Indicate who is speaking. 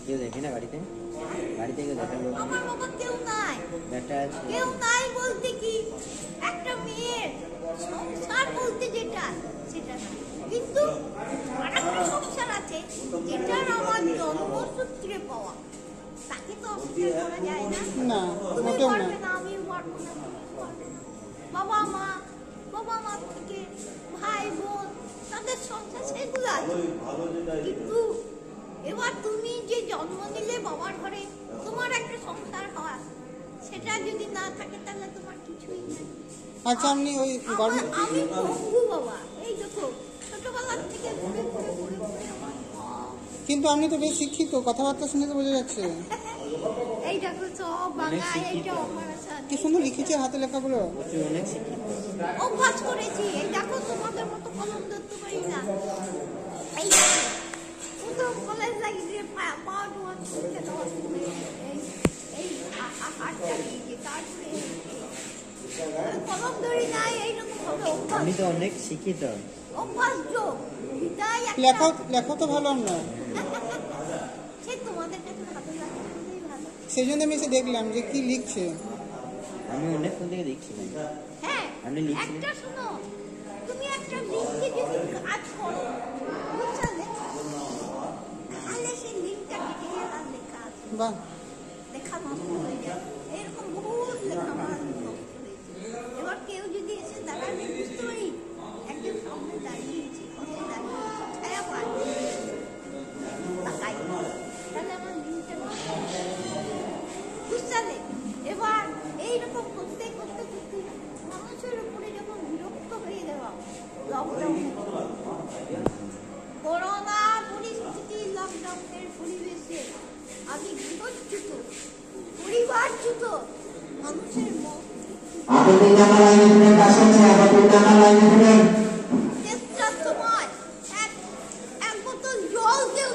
Speaker 1: কেউ দেখে না বাড়িতে? বাড়িতে কেউ দেখা লোক?
Speaker 2: আমার বাবা কেউ নাই।
Speaker 1: বেটা আছে?
Speaker 2: কেউ নাই বলতে কি একটা মেয়ের সংসার বলতে যেটা সেটা না, কিন্তু আরেকটা সংসার আছে যেটার আমার জন্মসূত্রে পাওয়া, তাকে তো অস্বীকার করা যায় না।
Speaker 3: না,
Speaker 2: তুমি
Speaker 3: মোটেও না।
Speaker 2: পারবে না, আমিও পারবো না, বাবা মা থেকে ভাই বোন তাদের সংসার সেগুলো আছে, কিন্তু এবার তুমি যে জন্ম নিলে বাবার ঘরে, তোমার একটা সংসার হয়, সেটা যদি না থাকে তাহলে তোমার কিছুই নেই।
Speaker 3: আচ্ছা, আপনি ওই
Speaker 2: আমি পঙ্গু বাবা, এই দেখো ছোটবেলার থেকে ঘুরে ঘুরে ঘুরে ঘুরে আমার
Speaker 3: কিন্তু আপনি তো বেশ শিক্ষিত, কথাবার্তা শুনে তো বোঝা যাচ্ছে।
Speaker 2: এই দেখো সব বাংলা, এইটা আমার
Speaker 3: কি সুন্দর লিখেছে হাতে লেখাগুলো।
Speaker 1: অনেক শিক্ষিত।
Speaker 2: অভ্যাস করেছি। এই দেখো তোমাদের মতো কলম ধরতে পারি না। এই প্রথম কলেজ লাগিয়ে পাওয়ার পরীক্ষা দেওয়ার সময় এই হাতটা দিয়ে তারপরে কলম ধরি নাই, এইরকম ভাবে অভ্যাস।
Speaker 1: আমি তো অনেক শিক্ষিত।
Speaker 2: অভ্যাস যোগ বিদায়
Speaker 3: লেখা তো ভালো আমরা।
Speaker 2: সে তোমাদের কাছে হাতে লাগতেই ভালো।
Speaker 3: সেই জন্য আমি এসে দেখলাম যে কি লিখছে।
Speaker 1: আমি অনেকক্ষণ থেকে দেখছিলাম।
Speaker 2: হ্যাঁ,
Speaker 1: আপনি লিখছিলেন?
Speaker 2: একটা শোনো, তুমি একটা লিঙ্কে যদি কাজ করো, বুঝলে, তাহলে সেই লিঙ্কটা কেটে গিয়ে আর লেখা আছে,
Speaker 3: বাহ,
Speaker 2: লেখা নষ্ট হয়ে যায়। এরকম বহুত লেখা আমার নষ্ট হয়েছে। এবার কেউ যদি এসে দাঁড়ালে বুঝতে পারি একজন সামনে দাঁড়িয়েছে, পাশে দাঁড়িয়েছে, ছায়া পায় তাকাই, তাহলে আমার লিঙ্কটা নষ্ট হয়ে যায়। বুঝলে, এবার এইরকম করতে করতে করতে মানুষের উপরে যখন বিরক্ত হয়ে যাওয়া, লকডাউনে করোনা পরিস্থিতি, লকডাউনের পরিবেশে আমি গৃহচ্যুত, পরিবারচ্যুত মানুষের চেষ্টার সময় এক বোতল জল কেউ